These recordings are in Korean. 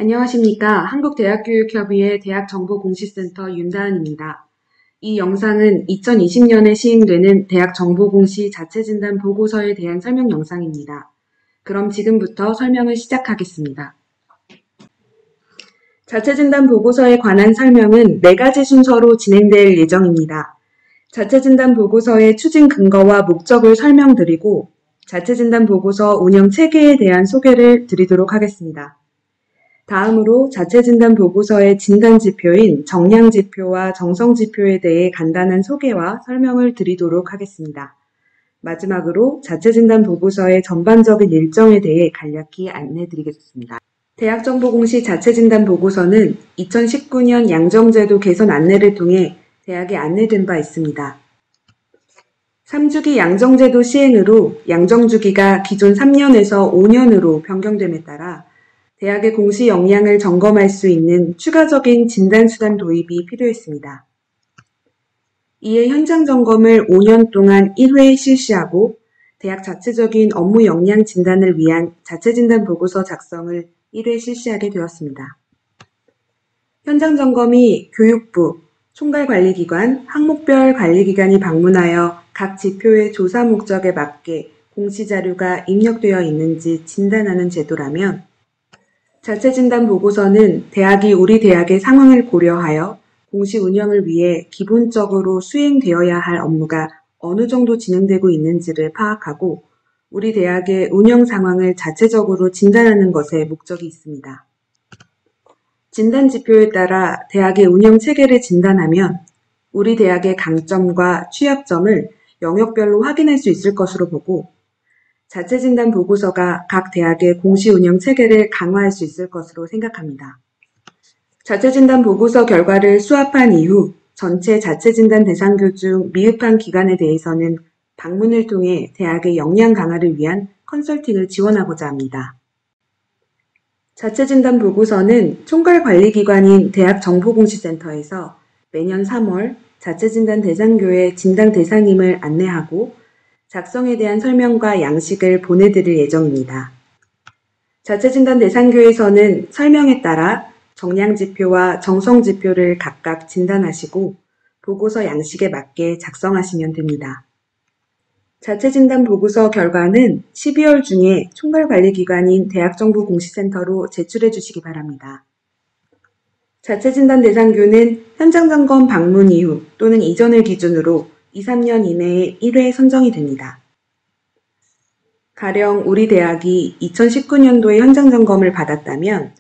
안녕하십니까. 한국대학교육협의회 대학정보공시센터 윤다은입니다. 이 영상은 2020년에 시행되는 대학정보공시 자체진단 보고서에 대한 설명 영상입니다. 그럼 지금부터 설명을 시작하겠습니다. 자체진단 보고서에 관한 설명은 4가지 순서로 진행될 예정입니다. 자체진단 보고서의 추진 근거와 목적을 설명드리고 자체진단 보고서 운영 체계에 대한 소개를 드리도록 하겠습니다. 다음으로 자체진단 보고서의 진단지표인 정량지표와 정성지표에 대해 간단한 소개와 설명을 드리도록 하겠습니다. 마지막으로 자체진단 보고서의 전반적인 일정에 대해 간략히 안내드리겠습니다. 대학정보공시 자체진단 보고서는 2019년 양정제도 개선 안내를 통해 대학에 안내된 바 있습니다. 3주기 양정제도 시행으로 양정주기가 기존 3년에서 5년으로 변경됨에 따라 대학의 공시 역량을 점검할 수 있는 추가적인 진단수단 도입이 필요했습니다. 이에 현장 점검을 5년 동안 1회 실시하고 대학 자체적인 업무 역량 진단을 위한 자체진단 보고서 작성을 1회 실시하게 되었습니다. 현장 점검이 교육부, 총괄관리기관, 항목별 관리기관이 방문하여 각 지표의 조사 목적에 맞게 공시 자료가 입력되어 있는지 진단하는 제도라면 자체진단 보고서는 대학이 우리 대학의 상황을 고려하여 공시 운영을 위해 기본적으로 수행되어야 할 업무가 어느 정도 진행되고 있는지를 파악하고 우리 대학의 운영 상황을 자체적으로 진단하는 것에 목적이 있습니다. 진단 지표에 따라 대학의 운영 체계를 진단하면 우리 대학의 강점과 취약점을 영역별로 확인할 수 있을 것으로 보고 자체진단 보고서가 각 대학의 공시 운영 체계를 강화할 수 있을 것으로 생각합니다. 자체진단 보고서 결과를 수합한 이후 전체 자체진단 대상교 중 미흡한 기관에 대해서는 방문을 통해 대학의 역량 강화를 위한 컨설팅을 지원하고자 합니다. 자체진단 보고서는 총괄관리기관인 대학정보공시센터에서 매년 3월 자체진단 대상교의 진단 대상임을 안내하고 작성에 대한 설명과 양식을 보내드릴 예정입니다. 자체진단 대상교에서는 설명에 따라 정량지표와 정성지표를 각각 진단하시고 보고서 양식에 맞게 작성하시면 됩니다. 자체진단 보고서 결과는 12월 중에 총괄관리기관인 대학정보공시센터로 제출해 주시기 바랍니다. 자체진단 대상교는 현장점검 방문 이후 또는 이전을 기준으로 2-3년 이내에 1회 선정이 됩니다. 가령 우리 대학이 2019년도에 현장점검을 받았다면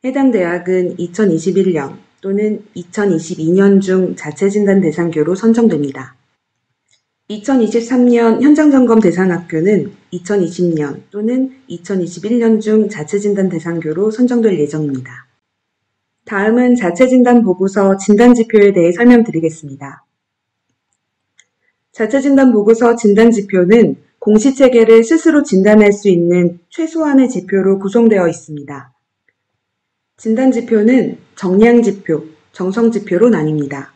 해당 대학은 2021년 또는 2022년 중 자체진단 대상교로 선정됩니다. 2023년 현장점검 대상학교는 2020년 또는 2021년 중 자체진단 대상교로 선정될 예정입니다. 다음은 자체진단 보고서 진단지표에 대해 설명드리겠습니다. 자체진단 보고서 진단지표는 공시체계를 스스로 진단할 수 있는 최소한의 지표로 구성되어 있습니다. 진단지표는 정량지표, 정성지표로 나뉩니다.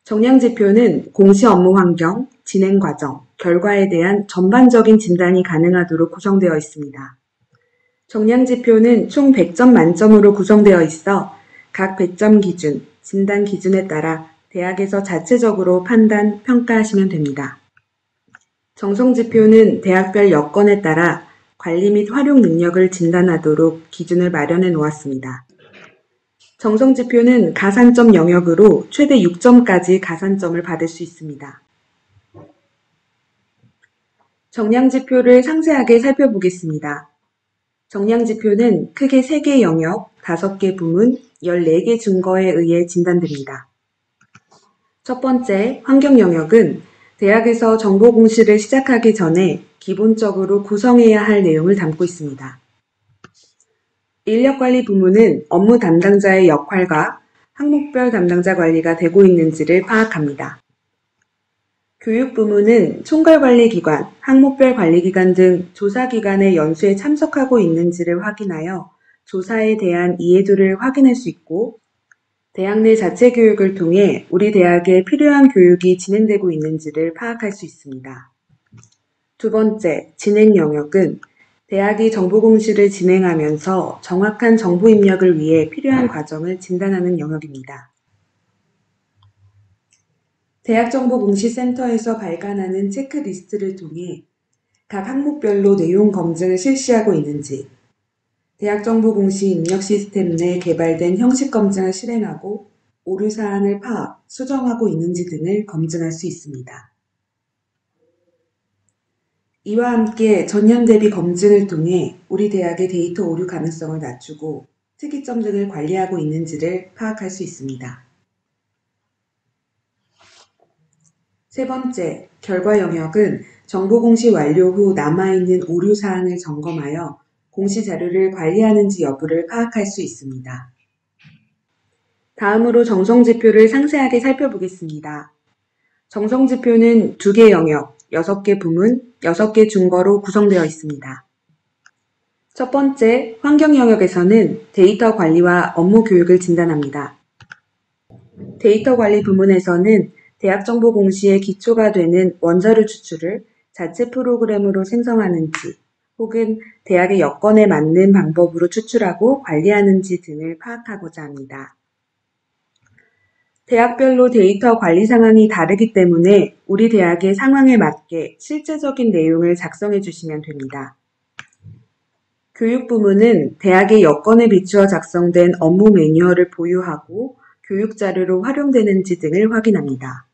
정량지표는 공시 업무 환경, 진행 과정, 결과에 대한 전반적인 진단이 가능하도록 구성되어 있습니다. 정량지표는 총 100점 만점으로 구성되어 있어 각 100점 기준, 진단 기준에 따라 대학에서 자체적으로 판단, 평가하시면 됩니다. 정성지표는 대학별 여건에 따라 관리 및 활용 능력을 진단하도록 기준을 마련해 놓았습니다. 정성지표는 가산점 영역으로 최대 6점까지 가산점을 받을 수 있습니다. 정량지표를 상세하게 살펴보겠습니다. 정량지표는 크게 3개 영역, 5개 부문, 14개 증거에 의해 진단됩니다. 첫 번째, 환경 영역은 대학에서 정보공시를 시작하기 전에 기본적으로 구성해야 할 내용을 담고 있습니다. 인력관리 부문은 업무 담당자의 역할과 항목별 담당자 관리가 되고 있는지를 파악합니다. 교육 부문은 총괄관리기관, 항목별 관리기관 등 조사기관의 연수에 참석하고 있는지를 확인하여 조사에 대한 이해도를 확인할 수 있고 대학 내 자체 교육을 통해 우리 대학에 필요한 교육이 진행되고 있는지를 파악할 수 있습니다. 두 번째, 진행 영역은 대학이 정보공시를 진행하면서 정확한 정보 입력을 위해 필요한 과정을 진단하는 영역입니다. 대학정보공시센터에서 발간하는 체크리스트를 통해 각 항목별로 내용 검증을 실시하고 있는지, 대학정보공시 입력 시스템 내 개발된 형식 검증을 실행하고 오류 사안을 파악, 수정하고 있는지 등을 검증할 수 있습니다. 이와 함께 전년 대비 검증을 통해 우리 대학의 데이터 오류 가능성을 낮추고 특이점 등을 관리하고 있는지를 파악할 수 있습니다. 세 번째, 결과 영역은 정보공시 완료 후 남아있는 오류 사항을 점검하여 공시 자료를 관리하는지 여부를 파악할 수 있습니다. 다음으로 정성지표를 상세하게 살펴보겠습니다. 정성지표는 2개 영역, 6개 부문, 6개 중거로 구성되어 있습니다. 첫 번째, 환경 영역에서는 데이터 관리와 업무 교육을 진단합니다. 데이터 관리 부문에서는 대학정보공시의 기초가 되는 원자료 추출을 자체 프로그램으로 생성하는지 혹은 대학의 여건에 맞는 방법으로 추출하고 관리하는지 등을 파악하고자 합니다. 대학별로 데이터 관리 상황이 다르기 때문에 우리 대학의 상황에 맞게 실제적인 내용을 작성해 주시면 됩니다. 교육 부문은 대학의 여건에 비추어 작성된 업무 매뉴얼을 보유하고 교육 자료로 활용되는지 등을 확인합니다.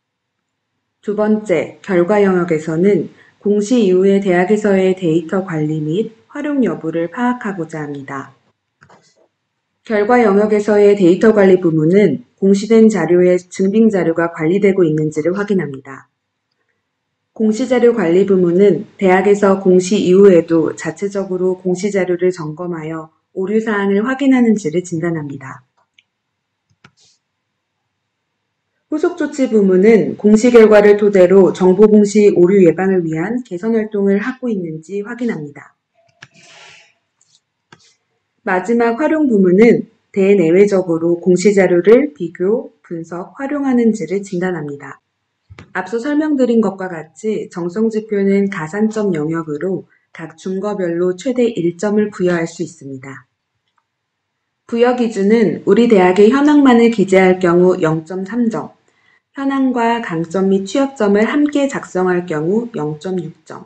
두 번째, 결과 영역에서는 공시 이후에 대학에서의 데이터 관리 및 활용 여부를 파악하고자 합니다. 결과 영역에서의 데이터 관리 부문은 공시된 자료의 증빙 자료가 관리되고 있는지를 확인합니다. 공시자료 관리 부문은 대학에서 공시 이후에도 자체적으로 공시 자료를 점검하여 오류 사항을 확인하는지를 진단합니다. 후속 조치 부문은 공시 결과를 토대로 정보 공시 오류 예방을 위한 개선 활동을 하고 있는지 확인합니다. 마지막 활용 부문은 대내외적으로 공시 자료를 비교, 분석, 활용하는지를 진단합니다. 앞서 설명드린 것과 같이 정성지표는 가산점 영역으로 각 중거별로 최대 1점을 부여할 수 있습니다. 부여 기준은 우리 대학의 현황만을 기재할 경우 0.3점, 현황과 강점 및 취약점을 함께 작성할 경우 0.6점,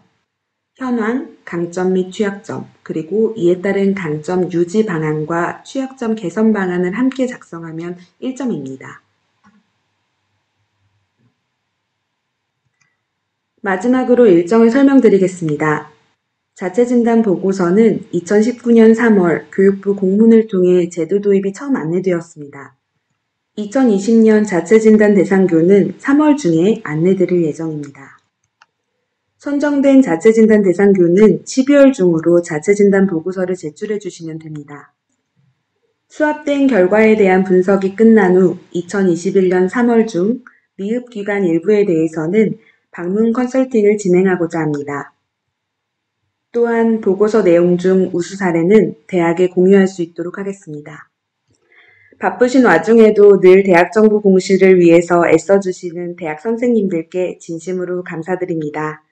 현황, 강점 및 취약점, 그리고 이에 따른 강점 유지 방안과 취약점 개선 방안을 함께 작성하면 1점입니다. 마지막으로 일정을 설명드리겠습니다. 자체진단 보고서는 2019년 3월 교육부 공문을 통해 제도 도입이 처음 안내되었습니다. 2020년 자체진단 대상교는 3월 중에 안내드릴 예정입니다. 선정된 자체진단 대상교는 12월 중으로 자체진단 보고서를 제출해 주시면 됩니다. 수합된 결과에 대한 분석이 끝난 후 2021년 3월 중 미흡 기간 일부에 대해서는 방문 컨설팅을 진행하고자 합니다. 또한 보고서 내용 중 우수 사례는 대학에 공유할 수 있도록 하겠습니다. 바쁘신 와중에도 늘 대학정보 공시를 위해서 애써주시는 대학 선생님들께 진심으로 감사드립니다.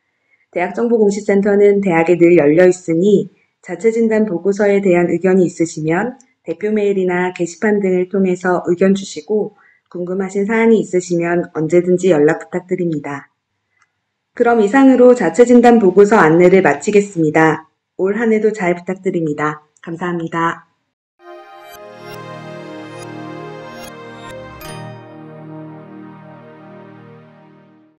대학정보공시센터는 대학에 늘 열려 있으니 자체진단 보고서에 대한 의견이 있으시면 대표 메일이나 게시판 등을 통해서 의견 주시고 궁금하신 사항이 있으시면 언제든지 연락 부탁드립니다. 그럼 이상으로 자체진단 보고서 안내를 마치겠습니다. 올 한 해도 잘 부탁드립니다. 감사합니다.